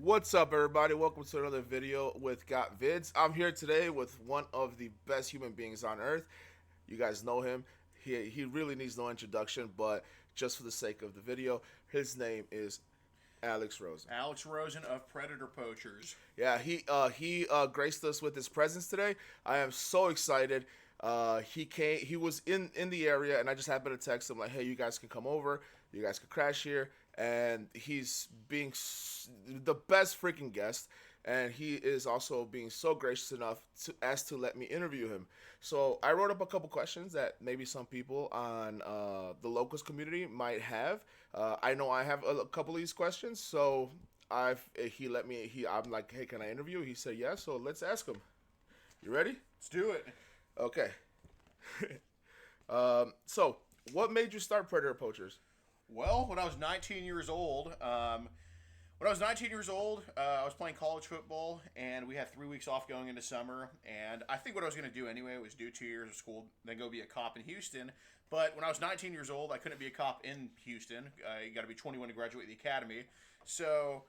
What's up, everybody? Welcome to another video with Got Vids. I'm here today with one of the best human beings on earth. You guys know him. He really needs no introduction, but just for the sake of the video, his name is Alex Rosen. Alex Rosen of Predator Poachers. Yeah, he graced us with his presence today. I am so excited. He was in the area, and I just happened to text him like, "Hey, you guys can come over. You guys can crash here." And he's being the best freaking guest, and he is also being so gracious enough to let me interview him. So I wrote up a couple questions that maybe some people on the locals community might have. I know I have a couple of these questions, so I'm like, "Hey, can I interview?" He said yes, so let's ask him. You ready? Let's do it. Okay. So what made you start Predator Poachers? Well, when I was 19 years old, I was playing college football, and we had 3 weeks off going into summer. And I think what I was going to do anyway was do 2 years of school, then go be a cop in Houston. But when I was 19 years old, I couldn't be a cop in Houston. You got to be 21 to graduate the academy. So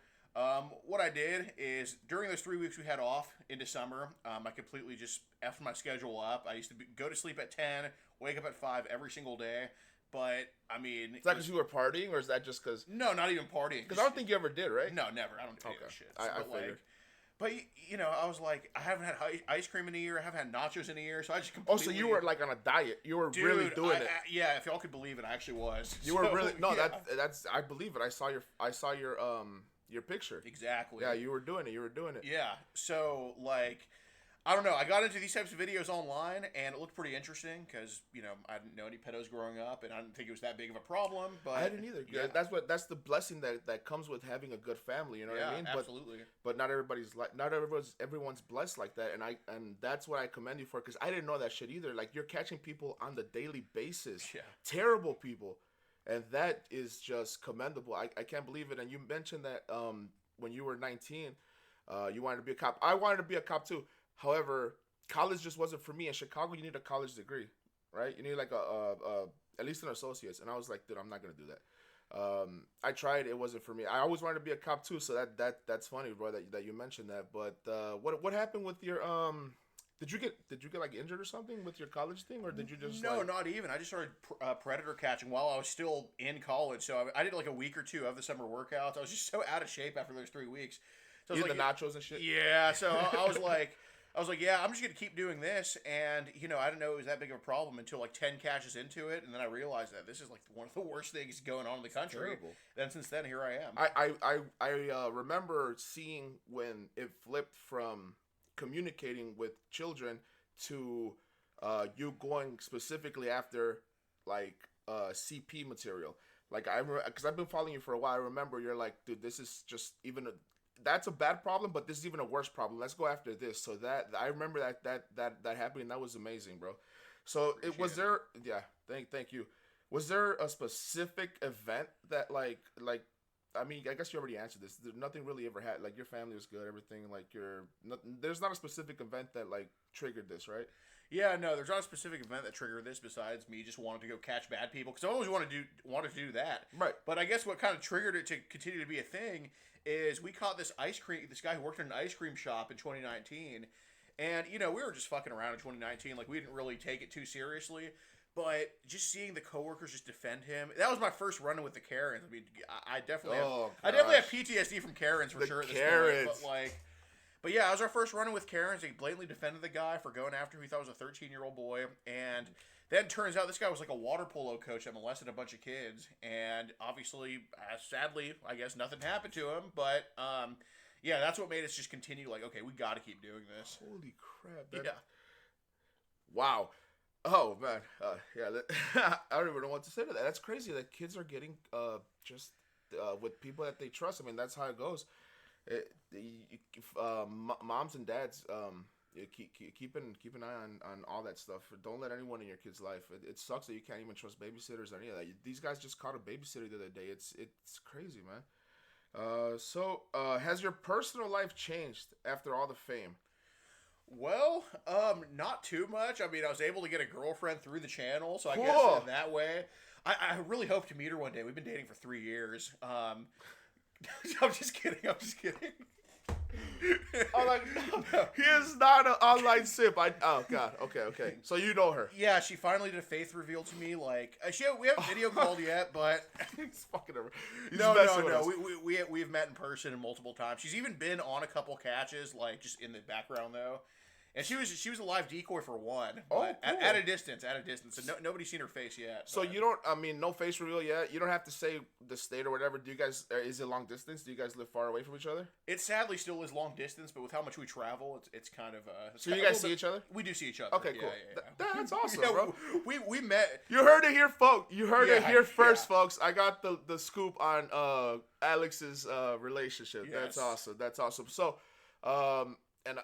what I did is during those 3 weeks we had off into summer, I completely just effed my schedule up. I used to go to sleep at 10, wake up at 5 every single day. But, I mean... Is that because you were partying, or is that just because... No, not even partying. Because I don't think you ever did, right? No, never. I don't do that shit. I figured. But, you know, I was like, I haven't had ice cream in a year. I haven't had nachos in a year. So I just completely... Oh, so you were like on a diet. You were really doing it. Yeah, if y'all could believe it, I actually was. You were really... No, yeah. that's... I believe it. I saw your picture. Exactly. Yeah, you were doing it. Yeah. So, like... I don't know. I got into these types of videos online, and it looked pretty interesting because, you know, I didn't know any pedos growing up, and I didn't think it was that big of a problem. But I didn't either. Yeah. That's the blessing that comes with having a good family. You know what I mean? Absolutely. But not everyone's blessed like that, and that's what I commend you for, because I didn't know that shit either. Like, you're catching people on the daily basis. Yeah. Terrible people, and that is just commendable. I can't believe it. And you mentioned that when you were 19, you wanted to be a cop. I wanted to be a cop too. However, college just wasn't for me. In Chicago, you need a college degree, right? You need like at least an associate's. And I was like, dude, I'm not gonna do that. I tried, it wasn't for me. I always wanted to be a cop too, so that's funny, bro, that you mentioned that. But what happened with your Did you get like injured or something with your college thing, or did you just not even. I just started predator catching while I was still in college. So I did like a week or two of the summer workouts. I was just so out of shape after those 3 weeks. So you did the nachos and shit. Yeah. So I was like. Yeah, I'm just going to keep doing this. And, you know, I didn't know it was that big of a problem until like 10 catches into it. And then I realized that this is like one of the worst things going on in the country. Terrible. And since then, here I am. I remember seeing when it flipped from communicating with children to you going specifically after like CP material. Like, because I've been following you for a while. I remember you're like, dude, this is just that's a bad problem, but this is even a worse problem. Let's go after this. So that I remember that happening. That was amazing, bro. So thank you. Was there a specific event that like I mean, I guess you already answered this. Nothing really ever had, like, your family was good, everything, like, there's not a specific event that like triggered this, right? Yeah, no, there's not a specific event that triggered this besides me just wanting to go catch bad people, because I always wanted to do that. Right. But I guess what kind of triggered it to continue to be a thing is we caught this guy who worked in an ice cream shop in 2019, and, you know, we were just fucking around in 2019, like, we didn't really take it too seriously, but just seeing the coworkers just defend him, that was my first run-in with the Karens. I mean, I definitely have PTSD from Karens for sure at this point, but yeah, it was our first run-in with Karens. He blatantly defended the guy for going after who he thought was a 13-year-old boy, and then turns out this guy was like a water polo coach that molested a bunch of kids, and obviously, sadly, I guess nothing happened to him, but yeah, that's what made us just continue, like, okay, we got to keep doing this. Holy crap. Yeah. Wow. Oh, man. I don't even know what to say to that. That's crazy that kids are getting just with people that they trust. I mean, that's how it goes. Moms and dads, keep an eye on all that stuff. Don't let anyone in your kid's life. It sucks that you can't even trust babysitters or any of that. These guys just caught a babysitter the other day. It's crazy, man. So has your personal life changed after all the fame? Well, not too much. I mean, I was able to get a girlfriend through the channel, so I Cool. guess in that way. I really hope to meet her one day. We've been dating for 3 years. I'm just kidding. I'm just kidding. I'm like, no, he is not an online simp. Oh god. Okay. So you know her? Yeah, she finally did a faith reveal to me. Like, we haven't video called yet, but He's fucking over. No. We've met in person multiple times. She's even been on a couple catches, like just in the background though. And she was a live decoy for one, but cool. at a distance. So nobody's seen her face yet. So but. you don't, I mean, no face reveal yet. You don't have to say the state or whatever. Do you guys? Is it long distance? Do you guys live far away from each other? It sadly still is long distance, but with how much we travel, it's kind of. So you guys see each other? We do see each other. Okay, cool. Yeah. That's awesome, Yeah, bro. We met. You heard it here, folks. You heard it here first, yeah. folks. I got the scoop on Alex's relationship. Yes. That's awesome. So, and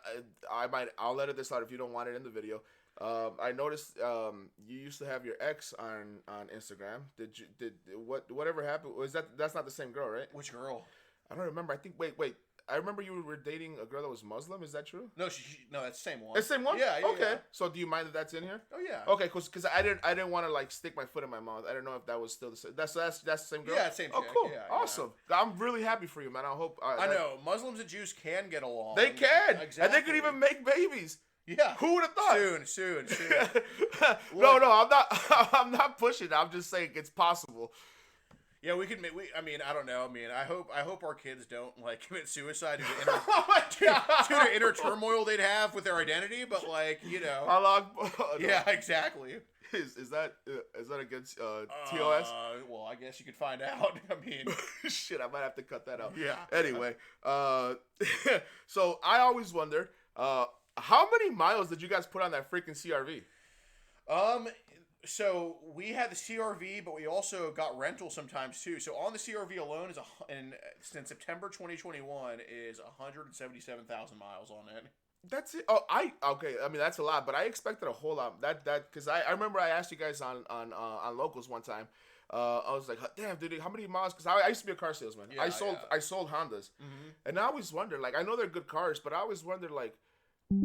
I'll let this out if you don't want it in the video. I noticed you used to have your ex on Instagram. Whatever happened? That's not the same girl, right? Which girl? I don't remember. I think wait. I remember you were dating a girl that was Muslim. Is that true? No, no, that's the same one. It's the same one? Yeah. Okay. Yeah. So do you mind that that's in here? Oh yeah. Okay, because I didn't want to like stick my foot in my mouth. I don't know if that was still the same. That's the same girl. Yeah, same. Oh, chick. cool. Yeah, awesome. Yeah. I'm really happy for you, man. I hope. I know Muslims and Jews can get along. They can, exactly. and they could even make babies. Yeah. Who would have thought? Soon. No, I'm not. I'm not pushing. I'm just saying it's possible. Yeah, we could. I mean, I don't know. I mean, I hope our kids don't like commit suicide due to inner turmoil they'd have with their identity. But like, you know. How long? Yeah, exactly. Is that against TOS? Well, I guess you could find out. I mean, shit, I might have to cut that out. Yeah. Anyway, so I always wonder, how many miles did you guys put on that freaking CRV? So we had the CRV, but we also got rental sometimes too. So on the CRV alone since September 2021 is 177,000 miles on it. That's it. Oh, okay. I mean, that's a lot, but I expected a whole lot. That because I remember I asked you guys on Locals one time. I was like, damn, dude, how many miles? Because I used to be a car salesman. Yeah, I sold Hondas, and I always wondered, like, I know they're good cars, but I always wondered, like,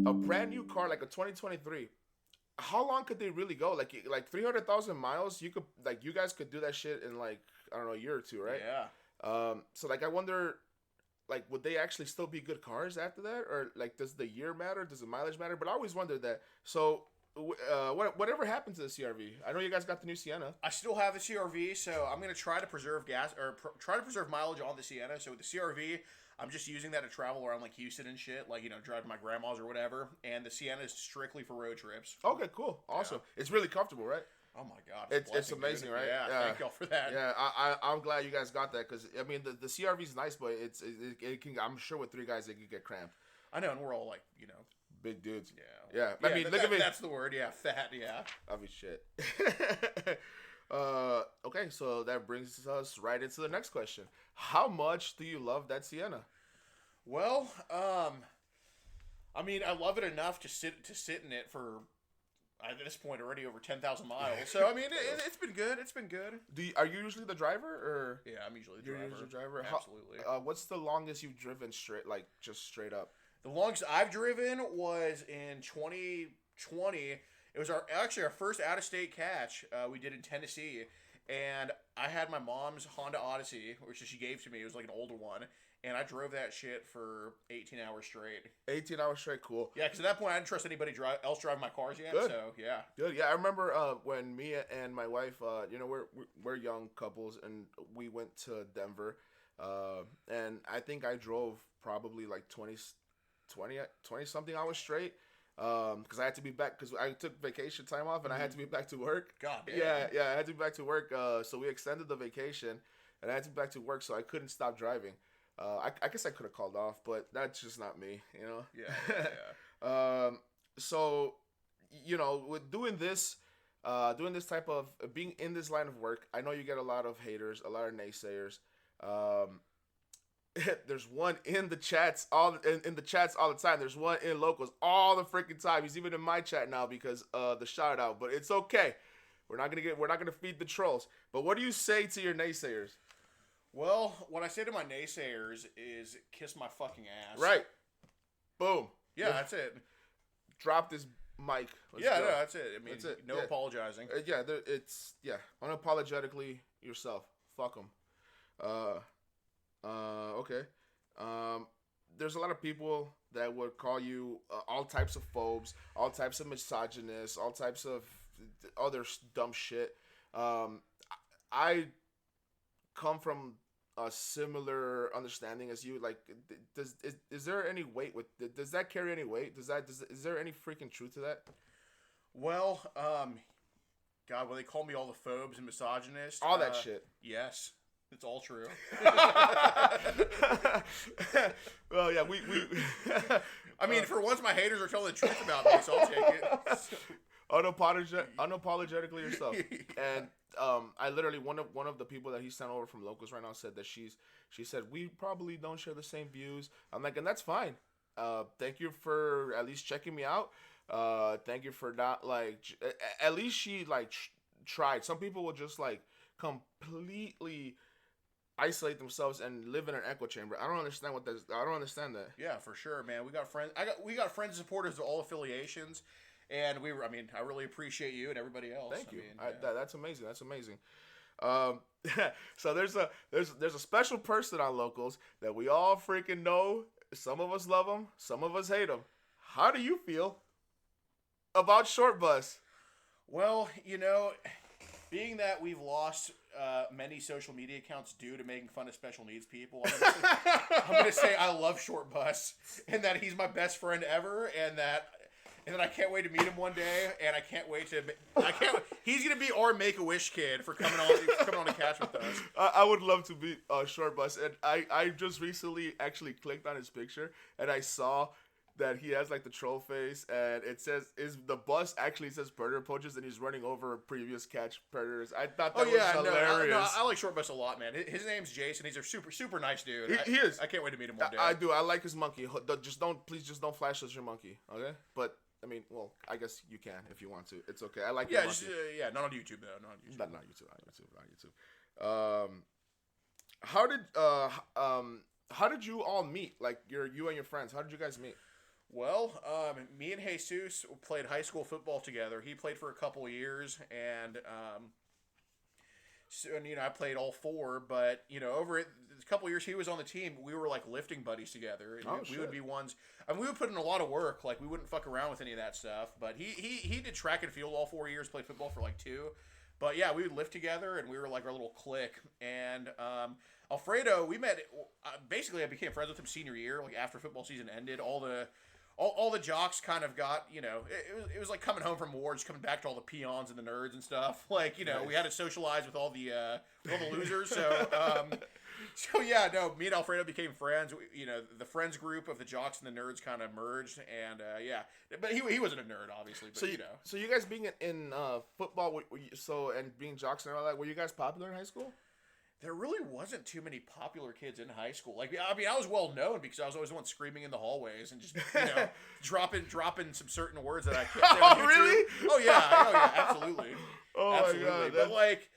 a brand new car like a 2023. How long could they really go? Like 300,000 miles, you guys could do that shit in like, I don't know, a year or two, right? Yeah. So like I wonder, like, would they actually still be good cars after that, or like does the year matter? Does the mileage matter? But I always wondered that. So whatever happened to the CRV? I know you guys got the new Sienna. I still have the CRV, so I'm gonna try to preserve try to preserve mileage on the Sienna. So with the CRV, I'm just using that to travel around like Houston and shit, like, you know, drive my grandma's or whatever. And the Sienna is strictly for road trips. Okay, cool, awesome. Yeah. It's really comfortable, right? Oh my god, it's amazing, dude. Right? Yeah, thank y'all for that. Yeah, I'm glad you guys got that because I mean the CRV is nice, but it can, I'm sure with three guys it could get cramped. I know, and we're all like, you know, big dudes. Yeah. I mean, look at me. That's the word. Yeah, fat. Yeah. I mean, shit. Okay, so that brings us right into the next question. How much do you love that Sienna? Well, I mean, I love it enough to sit in it for at this point already over 10,000 miles. So I mean, it's been good. It's been good. Are you usually the driver, or? Yeah, I'm usually the driver. You're usually the driver. Absolutely. What's the longest you've driven straight, like just straight up? The longest I've driven was in 2020. It was our first out of state catch we did in Tennessee, and I had my mom's Honda Odyssey, which she gave to me. It was like an older one. And I drove that shit for 18 hours straight. 18 hours straight, cool. Yeah, because at that point I didn't trust anybody else driving my cars yet. Good. So yeah. Good. Yeah, I remember when me and my wife, you know, we're young couples, and we went to Denver, and I think I drove probably like 20 something hours straight, because I had to be back because I took vacation time off and I had to be back to work. God damn. Yeah, I had to be back to work. So we extended the vacation, and I had to be back to work, so I couldn't stop driving. I guess I could have called off, but that's just not me, you know? Yeah. So, you know, with doing this type of, being in this line of work, I know you get a lot of haters, a lot of naysayers. There's one in the chats, in the chats all the time. There's one in Locals all the freaking time. He's even in my chat now because the shout out, but it's okay. We're not gonna feed the trolls. But what do you say to your naysayers? Well, what I say to my naysayers is kiss my fucking ass. Right. Boom. Yeah, that's it. Drop this mic. No, that's it. I mean, that's it. No apologizing. Unapologetically yourself. Fuck them. Okay. There's a lot of people that would call you all types of phobes, all types of misogynists, all types of other dumb shit. Um, I come from a similar understanding as you. Like, is there any weight with? Does that carry any weight? Is there any freaking truth to that? Well, God, when they call me all the phobes and misogynists, All that shit. yes, it's all true. Well, yeah, we I mean, for once, my haters are telling the truth about me, so I'll take it. Unapologetically yourself. And I literally one of the people that he sent over from Locals right now said that she said we probably don't share the same views. I'm like, and that's fine. Thank you for at least checking me out. Thank you for not like at least she like tried. Some people will just like completely isolate themselves and live in an echo chamber. I don't understand what that is. I don't understand that. Yeah, for sure, man. We got friends. We got friends and supporters of all affiliations, and I mean, I really appreciate you and everybody else. Thank you. Yeah. That's amazing. That's amazing. So there's a special person on Locals that we all freaking know. Some of us love him. Some of us hate him. How do you feel about Short Bus? Well, being that we've lost many social media accounts due to making fun of special needs people, I'm gonna say I love Short Bus, and that he's my best friend ever, and that I can't wait to meet him one day, and he's gonna be our Make-A-Wish kid for coming on to catch with us. I would love to be Short Bus, and I just recently actually clicked on his picture, and I saw that he has like the troll face, and it says the bus actually says predator poachers, and he's running over previous catch predators. I thought that was hilarious. I like Short Bus a lot, man. His name's Jason. He's a super nice dude. He is. I can't wait to meet him one day. I do. I like his monkey. Please don't flash us your monkey, okay? But I mean, well, I guess you can if you want to. It's okay. I like your monkey. Not on YouTube though. Not on YouTube. Not YouTube. How did you all meet? Like you and your friends. How did you guys meet? Well, me and Jesus played high school football together. He played for a couple years, and I played all four. But over a couple years, he was on the team. We were like lifting buddies together, and we would be ones. I mean, we would put in a lot of work. Like we wouldn't fuck around with any of that stuff. But he did track and field all 4 years. Played football for like 2. But yeah, we would lift together, and we were like our little clique. And Alfredo, we met. Basically, I became friends with him senior year. Like after football season ended, all the jocks kind of got, it was like coming home from war, just coming back to all the peons and the nerds and stuff. Like, nice. We had to socialize with all the losers. So, me and Alfredo became friends. The friends group of the jocks and the nerds kind of merged, and but he wasn't a nerd, obviously. But, So you guys being in football, and being jocks and all that, were you guys popular in high school? There really wasn't too many popular kids in high school. Like, I mean, I was well known because I was always the one screaming in the hallways and just, dropping some certain words that I can't say on YouTube. Really? Oh yeah, absolutely. Oh absolutely. My God. But like,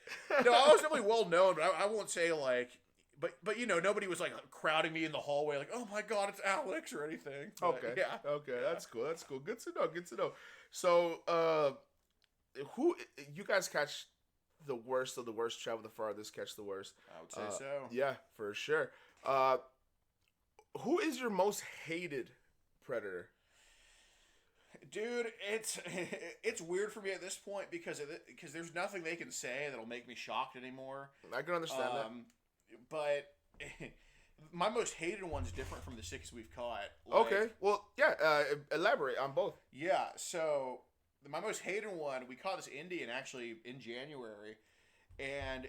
no, I was definitely well known, but I won't say like, but nobody was like crowding me in the hallway like, oh my God, it's Alex or anything. But, okay. Yeah. Okay, yeah. That's cool. Good to know. So, who you guys catch the worst of the worst, travel the farthest, catch the worst? I would say so. Yeah, for sure. Who is your most hated predator? Dude, it's weird for me at this point because there's nothing they can say that'll make me shocked anymore. I can understand that. But my most hated one's different from the 6 we've caught. Okay. Well, yeah. Elaborate on both. Yeah. So my most hated one, we caught this Indian actually in January, and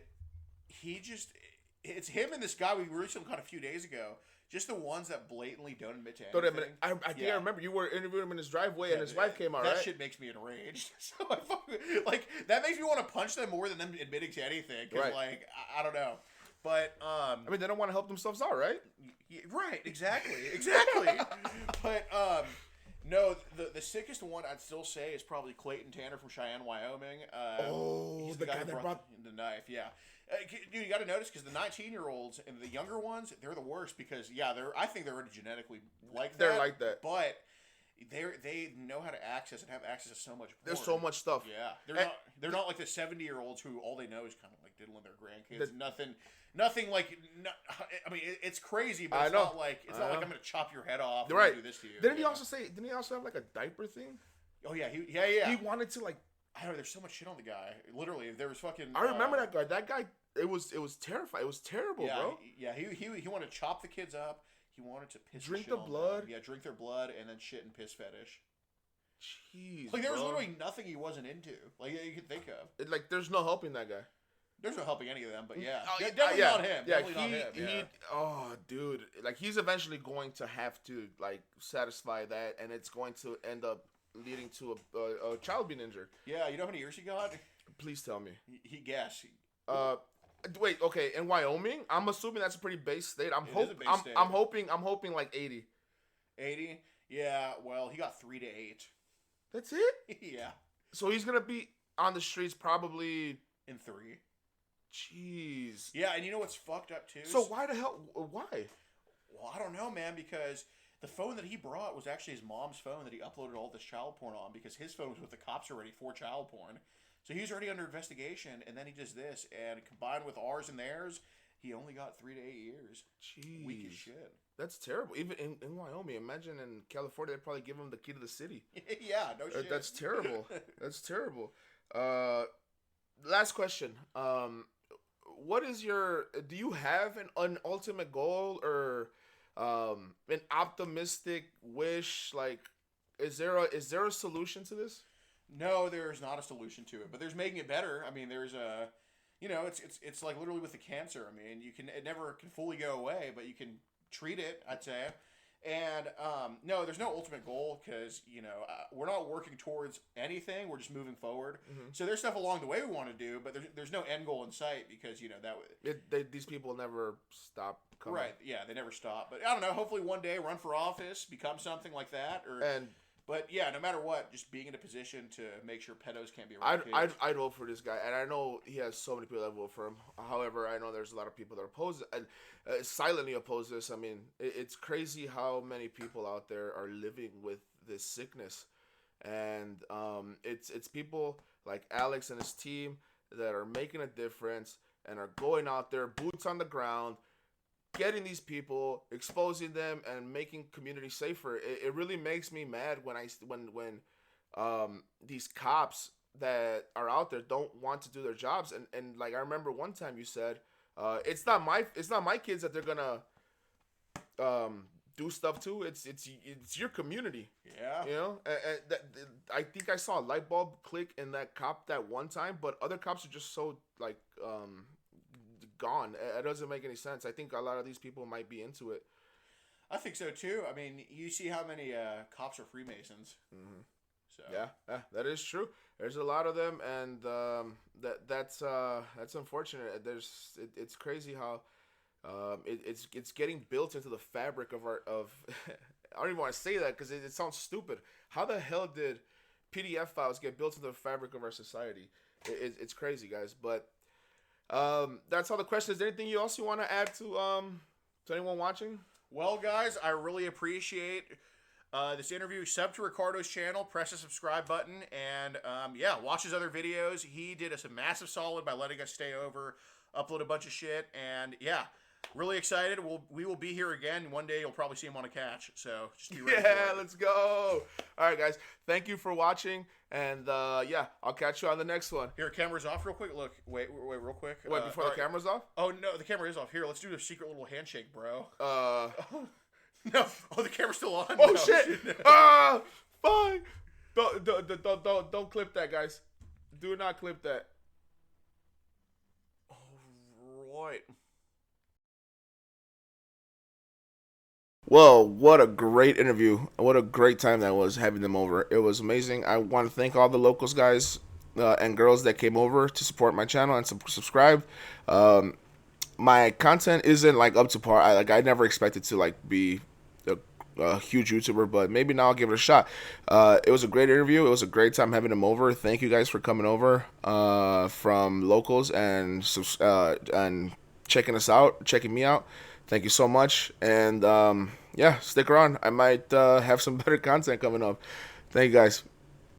it's him and this guy we recently caught a few days ago. Just the ones that blatantly don't admit to anything. I think I remember you were interviewing him in his driveway, and his wife came out. That shit makes me enraged. So that makes me want to punch them more than them admitting to anything. Because I don't know. But I mean, they don't want to help themselves out, right? Right. Exactly. But no, the sickest one I'd still say is probably Clayton Tanner from Cheyenne, Wyoming. He's the guy that brought the knife. Yeah. Dude, you got to notice because the 19-year-olds and the younger ones, they're the worst because I think they're already genetically like that. They're like that. But they know how to access and have access to so much porn. There's so much stuff. Yeah, they're not like the 70-year-olds who all they know is kind of like diddling their grandkids. Nothing like. I mean, it's crazy, but it's not like I'm gonna chop your head off. Right. And do this to you. Didn't he also say? Didn't he also have like a diaper thing? Oh yeah, He wanted to like. I don't know. There's so much shit on the guy. Literally, there was fucking. I remember that guy. That guy. It was terrifying. It was terrible, bro. He wanted to chop the kids up. He wanted to drink the blood. Yeah, drink their blood and then shit and piss fetish. Jeez, like there was literally nothing he wasn't into. Like you could think of. Like there's no helping that guy. There's no helping any of them, but definitely not him. Yeah, definitely not him. Oh, dude, like he's eventually going to have to like satisfy that, and it's going to end up leading to a child being injured. Yeah, you know how many years he got? Please tell me. He guessed. Wait, okay. In Wyoming, I'm assuming that's a pretty base state. I'm hoping like 80. 80? Yeah. Well, he got 3 to 8. That's it. Yeah. So he's gonna be on the streets probably in 3. Jeez. Yeah, and you know what's fucked up too? So why the hell? Why? Well, I don't know, man. Because the phone that he brought was actually his mom's phone that he uploaded all this child porn on. Because his phone was with the cops already for child porn. So he's already under investigation, and then he does this, and combined with ours and theirs, he only got 3 to 8 years. Jeez. Weak as shit. That's terrible. Even in Wyoming, imagine in California, they'd probably give him the key to the city. Yeah, no shit. That's terrible. That's terrible. Last question. What is do you have an ultimate goal or an optimistic wish? Like, is there a solution to this? No, there's not a solution to it, but there's making it better. I mean, there's a, it's like literally with the cancer. I mean, it never can fully go away, but you can treat it, I'd say. And no, there's no ultimate goal because we're not working towards anything. We're just moving forward. Mm-hmm. So there's stuff along the way we want to do, but there's no end goal in sight because these people never stop coming. Right? Yeah, they never stop. But I don't know. Hopefully one day run for office, become something like that, But yeah, no matter what, just being in a position to make sure pedos can't be around kids. I'd vote for this guy, and I know he has so many people that vote for him. However, I know there's a lot of people that oppose and silently oppose this. I mean, it's crazy how many people out there are living with this sickness, and it's people like Alex and his team that are making a difference and are going out there, boots on the ground, getting these people, exposing them, and making community safer. It really makes me mad when these cops that are out there don't want to do their jobs. And like I remember one time you said, it's not my kids that they're gonna do stuff to. It's your community. Yeah. I think I saw a light bulb click in that cop that one time, but other cops are just so like gone. It doesn't make any sense. I think a lot of these people might be into it. I think so too. I mean, you see how many cops are Freemasons. Mm-hmm. So yeah, that is true. There's a lot of them, and that's unfortunate. It's crazy how it's getting built into the fabric of our I don't even want to say that because it sounds stupid. How the hell did PDF files get built into the fabric of our society? It's crazy, guys. But that's all the questions. Is there anything else you want to add to anyone watching? Well, guys, I really appreciate this interview. Sub to Ricardo's channel, press the subscribe button, and watch his other videos. He did us a massive solid by letting us stay over, upload a bunch of shit, and really excited. We will be here again. One day you'll probably see him on a catch, so just be ready for it. Let's go. All right, guys. Thank you for watching, and I'll catch you on the next one. Here, camera's off real quick. Look, wait real quick. Wait, before the camera's off? Oh, no, the camera is off. Here, let's do a secret little handshake, bro. No. Oh, the camera's still on. Oh, no. shit. Fine. Don't clip that, guys. Do not clip that. All right. Well, what a great interview. What a great time that was having them over. It was amazing. I want to thank all the locals guys and girls that came over to support my channel and subscribe. My content isn't like up to par. I never expected to like be a huge YouTuber, but maybe now I'll give it a shot. It was a great interview. It was a great time having them over. Thank you guys for coming over from locals and checking us out, checking me out. Thank you so much, and yeah, stick around. I might have some better content coming up. Thank you guys.